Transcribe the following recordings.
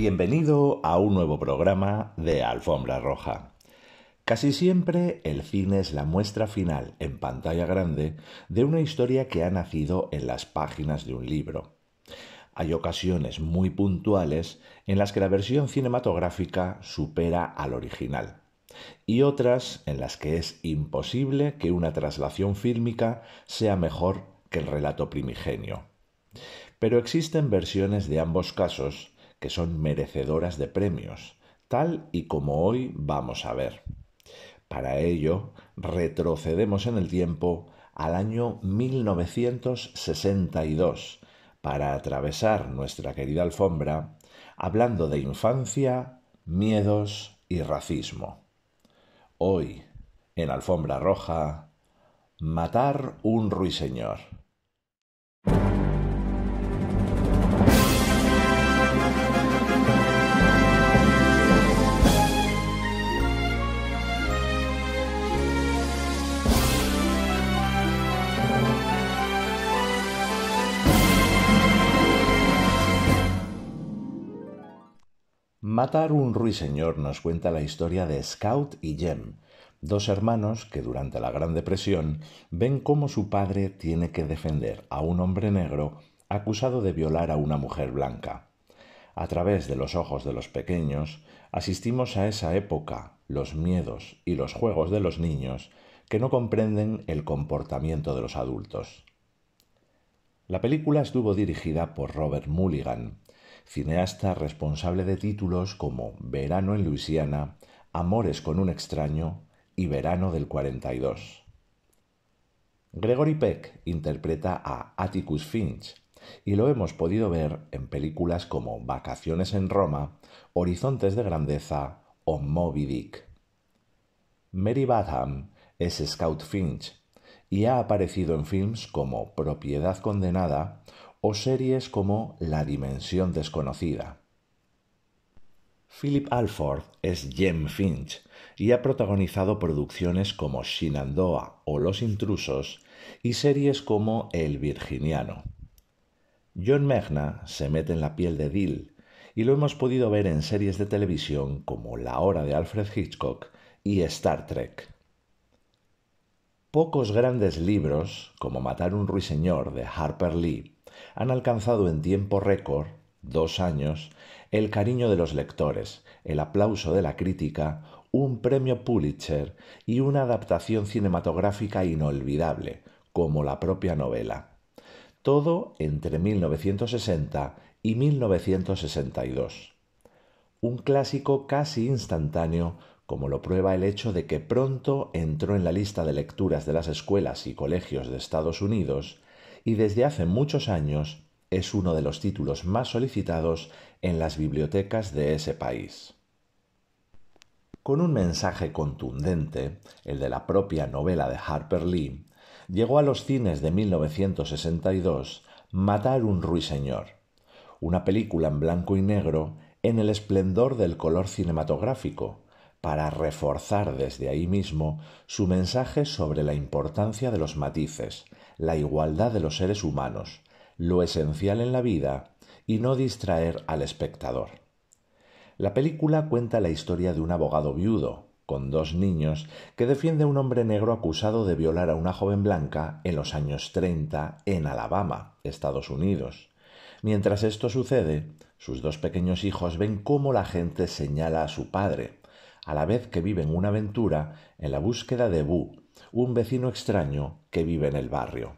Bienvenido a un nuevo programa de Alfombra Roja. Casi siempre el cine es la muestra final en pantalla grande de una historia que ha nacido en las páginas de un libro. Hay ocasiones muy puntuales en las que la versión cinematográfica supera al original y otras en las que es imposible que una traslación fílmica sea mejor que el relato primigenio. Pero existen versiones de ambos casos que son merecedoras de premios, tal y como hoy vamos a ver. Para ello, retrocedemos en el tiempo al año 1962 para atravesar nuestra querida alfombra hablando de infancia, miedos y racismo. Hoy, en Alfombra Roja, matar un ruiseñor. Matar un ruiseñor nos cuenta la historia de Scout y Jem, dos hermanos que durante la Gran Depresión ven cómo su padre tiene que defender a un hombre negro acusado de violar a una mujer blanca. A través de los ojos de los pequeños asistimos a esa época, los miedos y los juegos de los niños que no comprenden el comportamiento de los adultos. La película estuvo dirigida por Robert Mulligan, cineasta responsable de títulos como Verano en Luisiana, Amores con un extraño y Verano del 42. Gregory Peck interpreta a Atticus Finch y lo hemos podido ver en películas como Vacaciones en Roma, Horizontes de Grandeza o Moby Dick. Mary Badham es Scout Finch y ha aparecido en films como Propiedad Condenada o series como La Dimensión Desconocida. Philip Alford es Jem Finch y ha protagonizado producciones como Shenandoah o Los Intrusos y series como El Virginiano. John Mechna se mete en la piel de Dill y lo hemos podido ver en series de televisión como La Hora de Alfred Hitchcock y Star Trek. Pocos grandes libros, como Matar un ruiseñor de Harper Lee, han alcanzado en tiempo récord, 2 años, el cariño de los lectores, el aplauso de la crítica, un premio Pulitzer y una adaptación cinematográfica inolvidable, como la propia novela. Todo entre 1960 y 1962. Un clásico casi instantáneo, como lo prueba el hecho de que pronto entró en la lista de lecturas de las escuelas y colegios de Estados Unidos y desde hace muchos años es uno de los títulos más solicitados en las bibliotecas de ese país. Con un mensaje contundente, el de la propia novela de Harper Lee, llegó a los cines de 1962 Matar un ruiseñor, una película en blanco y negro en el esplendor del color cinematográfico, para reforzar desde ahí mismo su mensaje sobre la importancia de los matices, la igualdad de los seres humanos, lo esencial en la vida y no distraer al espectador. La película cuenta la historia de un abogado viudo, con 2 niños, que defiende a un hombre negro acusado de violar a una joven blanca en los años 30 en Alabama, Estados Unidos. Mientras esto sucede, sus 2 pequeños hijos ven cómo la gente señala a su padre, a la vez que viven una aventura en la búsqueda de Boo, un vecino extraño que vive en el barrio.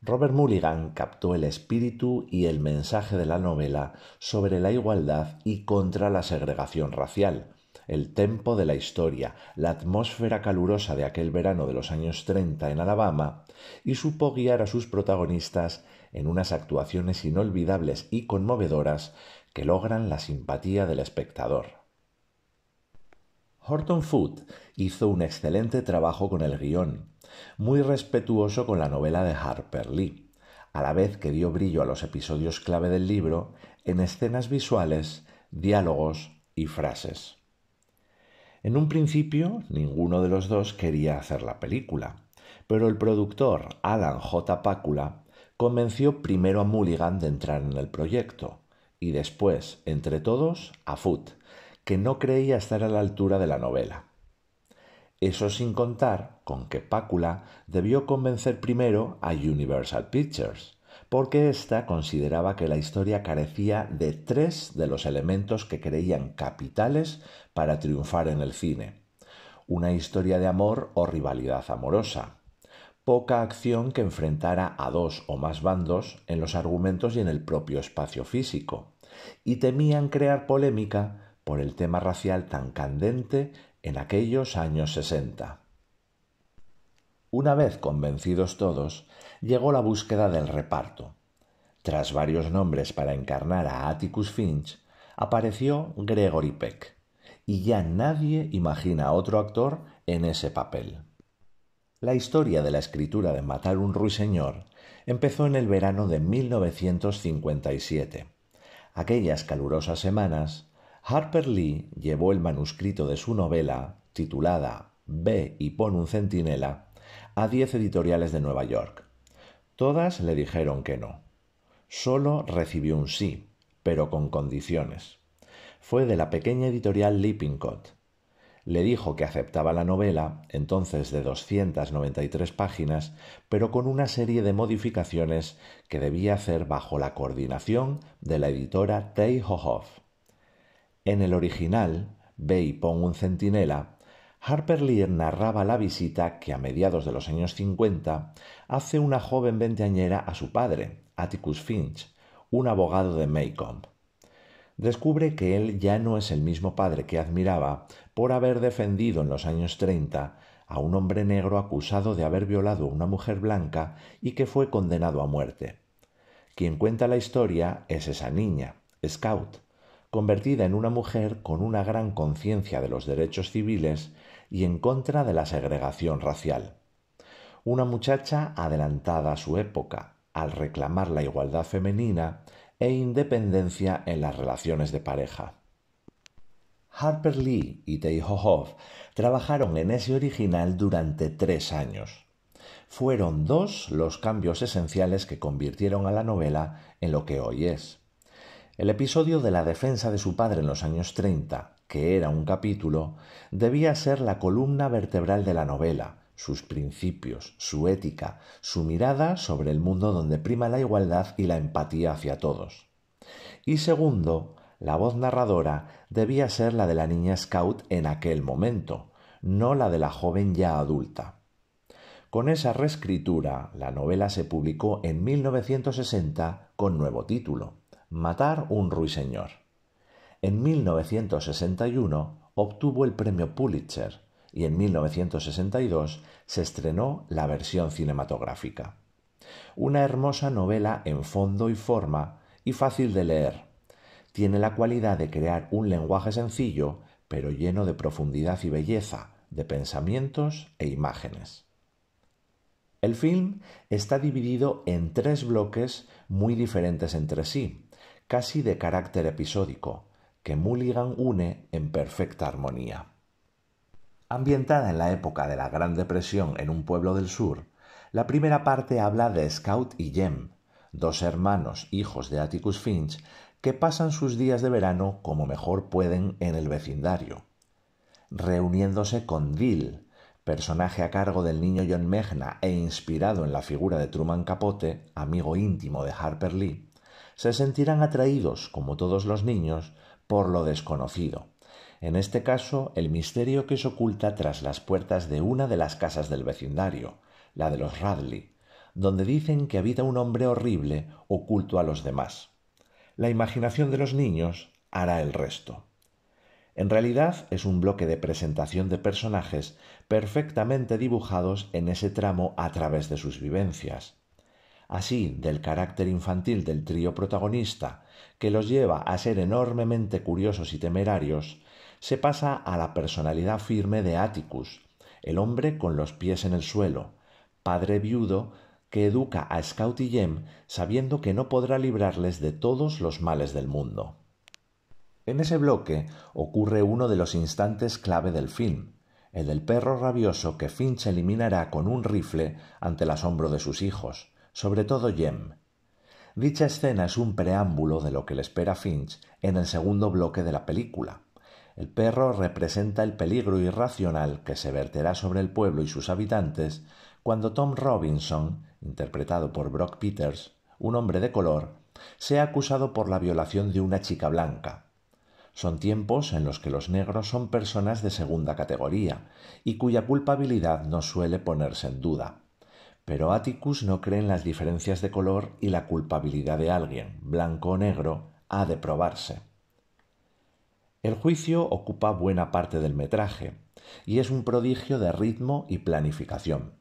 Robert Mulligan captó el espíritu y el mensaje de la novela sobre la igualdad y contra la segregación racial, el tempo de la historia, la atmósfera calurosa de aquel verano de los años 30 en Alabama, y supo guiar a sus protagonistas en unas actuaciones inolvidables y conmovedoras que logran la simpatía del espectador. Horton Foote hizo un excelente trabajo con el guión, muy respetuoso con la novela de Harper Lee, a la vez que dio brillo a los episodios clave del libro en escenas visuales, diálogos y frases. En un principio, ninguno de los dos quería hacer la película, pero el productor Alan J. Pakula convenció primero a Mulligan de entrar en el proyecto, y después, entre todos, a Foot, que no creía estar a la altura de la novela. Eso sin contar con que Pácula debió convencer primero a Universal Pictures, porque ésta consideraba que la historia carecía de 3 de los elementos que creían capitales para triunfar en el cine: una historia de amor o rivalidad amorosa, poca acción que enfrentara a 2 o más bandos en los argumentos y en el propio espacio físico, y temían crear polémica por el tema racial tan candente en aquellos años 60. Una vez convencidos todos, llegó la búsqueda del reparto. Tras varios nombres para encarnar a Atticus Finch, apareció Gregory Peck, y ya nadie imagina a otro actor en ese papel. La historia de la escritura de Matar un ruiseñor empezó en el verano de 1957. Aquellas calurosas semanas, Harper Lee llevó el manuscrito de su novela, titulada Ve y pon un centinela, a 10 editoriales de Nueva York. Todas le dijeron que no. Solo recibió un sí, pero con condiciones. Fue de la pequeña editorial Lippincott. Le dijo que aceptaba la novela, entonces de 293 páginas, pero con una serie de modificaciones que debía hacer bajo la coordinación de la editora Tay Hohoff. En el original, Ve y pon un centinela, Harper Lee narraba la visita que a mediados de los años 50 hace una joven veinteañera a su padre, Atticus Finch, un abogado de Maycomb. Descubre que él ya no es el mismo padre que admiraba por haber defendido en los años 30 a un hombre negro acusado de haber violado a una mujer blanca y que fue condenado a muerte. Quien cuenta la historia es esa niña, Scout, convertida en una mujer con una gran conciencia de los derechos civiles y en contra de la segregación racial. Una muchacha adelantada a su época, al reclamar la igualdad femenina e independencia en las relaciones de pareja. Harper Lee y Tay Hohoff trabajaron en ese original durante 3 años. Fueron 2 los cambios esenciales que convirtieron a la novela en lo que hoy es. El episodio de la defensa de su padre en los años 30, que era un capítulo, debía ser la columna vertebral de la novela, sus principios, su ética, su mirada sobre el mundo donde prima la igualdad y la empatía hacia todos. Y segundo, la voz narradora debía ser la de la niña Scout en aquel momento, no la de la joven ya adulta. Con esa reescritura, la novela se publicó en 1960 con nuevo título, Matar un ruiseñor. En 1961 obtuvo el premio Pulitzer y en 1962 se estrenó la versión cinematográfica. Una hermosa novela en fondo y forma y fácil de leer. Tiene la cualidad de crear un lenguaje sencillo, pero lleno de profundidad y belleza, de pensamientos e imágenes. El film está dividido en 3 bloques muy diferentes entre sí, casi de carácter episódico, que Mulligan une en perfecta armonía. Ambientada en la época de la Gran Depresión en un pueblo del sur, la primera parte habla de Scout y Jem, 2 hermanos hijos de Atticus Finch que pasan sus días de verano como mejor pueden en el vecindario, reuniéndose con Dill, personaje a cargo del niño John Megna e inspirado en la figura de Truman Capote, amigo íntimo de Harper Lee. Se sentirán atraídos, como todos los niños, por lo desconocido. En este caso, el misterio que se oculta tras las puertas de una de las casas del vecindario, la de los Radley, donde dicen que habita un hombre horrible oculto a los demás. La imaginación de los niños hará el resto. En realidad es un bloque de presentación de personajes perfectamente dibujados en ese tramo a través de sus vivencias. Así, del carácter infantil del trío protagonista, que los lleva a ser enormemente curiosos y temerarios, se pasa a la personalidad firme de Atticus, el hombre con los pies en el suelo, padre viudo que educa a Scout y Jem sabiendo que no podrá librarles de todos los males del mundo. En ese bloque ocurre uno de los instantes clave del film, el del perro rabioso que Finch eliminará con un rifle ante el asombro de sus hijos, sobre todo Jem. Dicha escena es un preámbulo de lo que le espera a Finch en el segundo bloque de la película. El perro representa el peligro irracional que se verterá sobre el pueblo y sus habitantes cuando Tom Robinson, interpretado por Brock Peters, un hombre de color, sea acusado por la violación de una chica blanca. Son tiempos en los que los negros son personas de segunda categoría y cuya culpabilidad no suele ponerse en duda. Pero Atticus no cree en las diferencias de color y la culpabilidad de alguien, blanco o negro, ha de probarse. El juicio ocupa buena parte del metraje y es un prodigio de ritmo y planificación.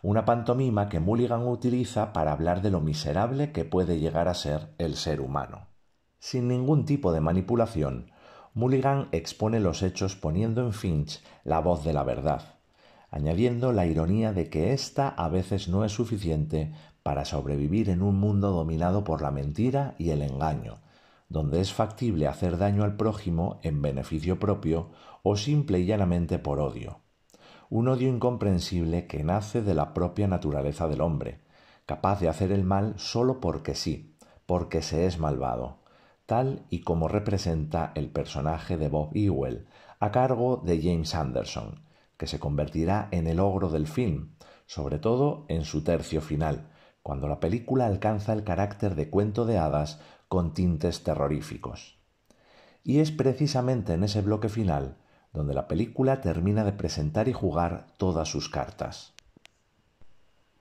Una pantomima que Mulligan utiliza para hablar de lo miserable que puede llegar a ser el ser humano. Sin ningún tipo de manipulación, Mulligan expone los hechos poniendo en Finch la voz de la verdad, añadiendo la ironía de que ésta a veces no es suficiente para sobrevivir en un mundo dominado por la mentira y el engaño, donde es factible hacer daño al prójimo en beneficio propio o simple y llanamente por odio. Un odio incomprensible que nace de la propia naturaleza del hombre, capaz de hacer el mal solo porque sí, porque se es malvado, tal y como representa el personaje de Bob Ewell, a cargo de James Anderson, que se convertirá en el ogro del film, sobre todo en su tercio final, cuando la película alcanza el carácter de cuento de hadas con tintes terroríficos. Y es precisamente en ese bloque final donde la película termina de presentar y jugar todas sus cartas.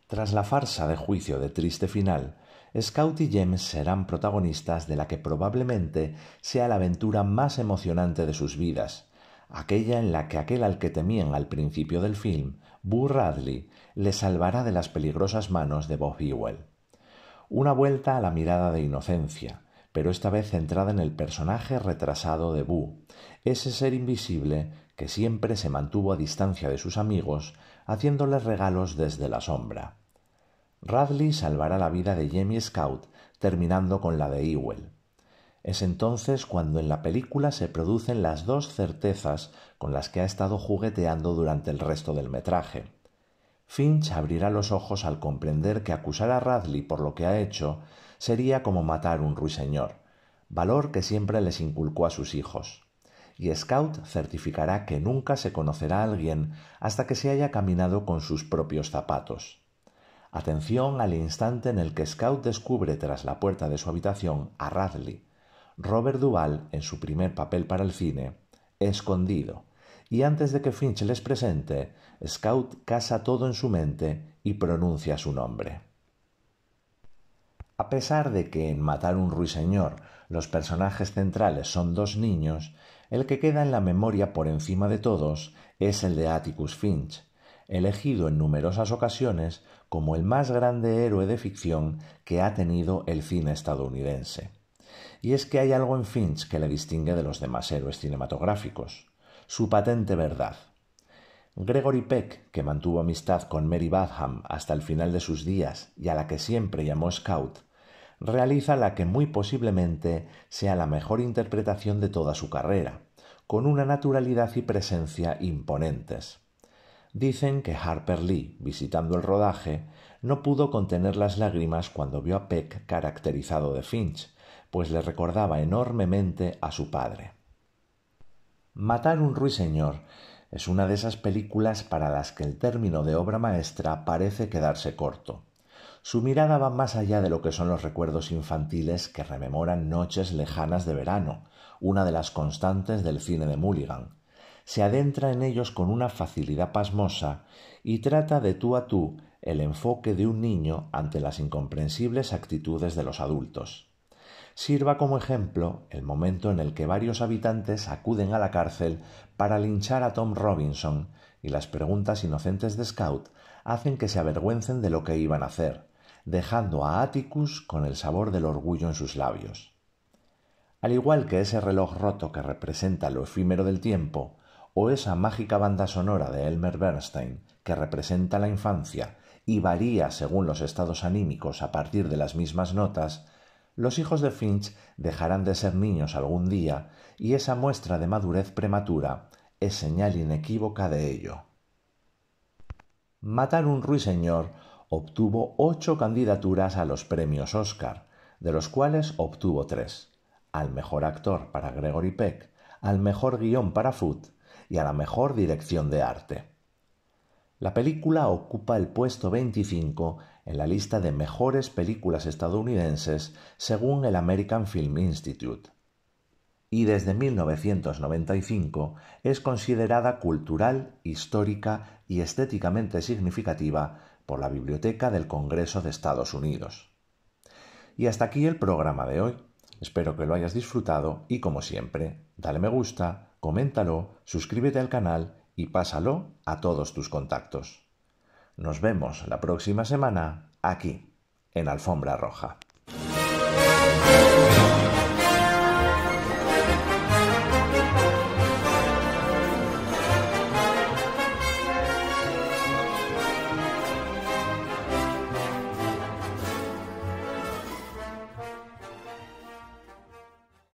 Tras la farsa de juicio de triste final, Scout y James serán protagonistas de la que probablemente sea la aventura más emocionante de sus vidas, aquella en la que aquel al que temían al principio del film, Boo Radley, le salvará de las peligrosas manos de Bob Ewell. Una vuelta a la mirada de inocencia, pero esta vez centrada en el personaje retrasado de Boo, ese ser invisible que siempre se mantuvo a distancia de sus amigos, haciéndoles regalos desde la sombra. Radley salvará la vida de Jamie Scout, terminando con la de Ewell. Es entonces cuando en la película se producen las dos certezas con las que ha estado jugueteando durante el resto del metraje. Finch abrirá los ojos al comprender que acusar a Radley por lo que ha hecho sería como matar un ruiseñor, valor que siempre les inculcó a sus hijos. Y Scout certificará que nunca se conocerá a alguien hasta que se haya caminado con sus propios zapatos. Atención al instante en el que Scout descubre tras la puerta de su habitación a Radley, Robert Duvall, en su primer papel para el cine, escondido, y antes de que Finch les presente, Scout casa todo en su mente y pronuncia su nombre. A pesar de que en Matar un ruiseñor los personajes centrales son dos niños, el que queda en la memoria por encima de todos es el de Atticus Finch, elegido en numerosas ocasiones como el más grande héroe de ficción que ha tenido el cine estadounidense. Y es que hay algo en Finch que le distingue de los demás héroes cinematográficos: su patente verdad. Gregory Peck, que mantuvo amistad con Mary Badham hasta el final de sus días y a la que siempre llamó Scout, realiza la que muy posiblemente sea la mejor interpretación de toda su carrera, con una naturalidad y presencia imponentes. Dicen que Harper Lee, visitando el rodaje, no pudo contener las lágrimas cuando vio a Peck caracterizado de Finch, pues le recordaba enormemente a su padre. Matar un ruiseñor es una de esas películas para las que el término de obra maestra parece quedarse corto. Su mirada va más allá de lo que son los recuerdos infantiles que rememoran noches lejanas de verano, una de las constantes del cine de Mulligan. Se adentra en ellos con una facilidad pasmosa y trata de tú a tú el enfoque de un niño ante las incomprensibles actitudes de los adultos. Sirva como ejemplo el momento en el que varios habitantes acuden a la cárcel para linchar a Tom Robinson y las preguntas inocentes de Scout hacen que se avergüencen de lo que iban a hacer, dejando a Atticus con el sabor del orgullo en sus labios. Al igual que ese reloj roto que representa lo efímero del tiempo, o esa mágica banda sonora de Elmer Bernstein que representa la infancia y varía según los estados anímicos a partir de las mismas notas, los hijos de Finch dejarán de ser niños algún día y esa muestra de madurez prematura es señal inequívoca de ello. Matar un ruiseñor obtuvo 8 candidaturas a los premios Oscar, de los cuales obtuvo 3, al mejor actor para Gregory Peck, al mejor guión para Foote y a la mejor dirección de arte. La película ocupa el puesto 25 en la lista de mejores películas estadounidenses según el American Film Institute. Y desde 1995 es considerada cultural, histórica y estéticamente significativa por la Biblioteca del Congreso de Estados Unidos. Y hasta aquí el programa de hoy. Espero que lo hayas disfrutado y, como siempre, dale me gusta, coméntalo, suscríbete al canal y pásalo a todos tus contactos. Nos vemos la próxima semana aquí, en Alfombra Roja.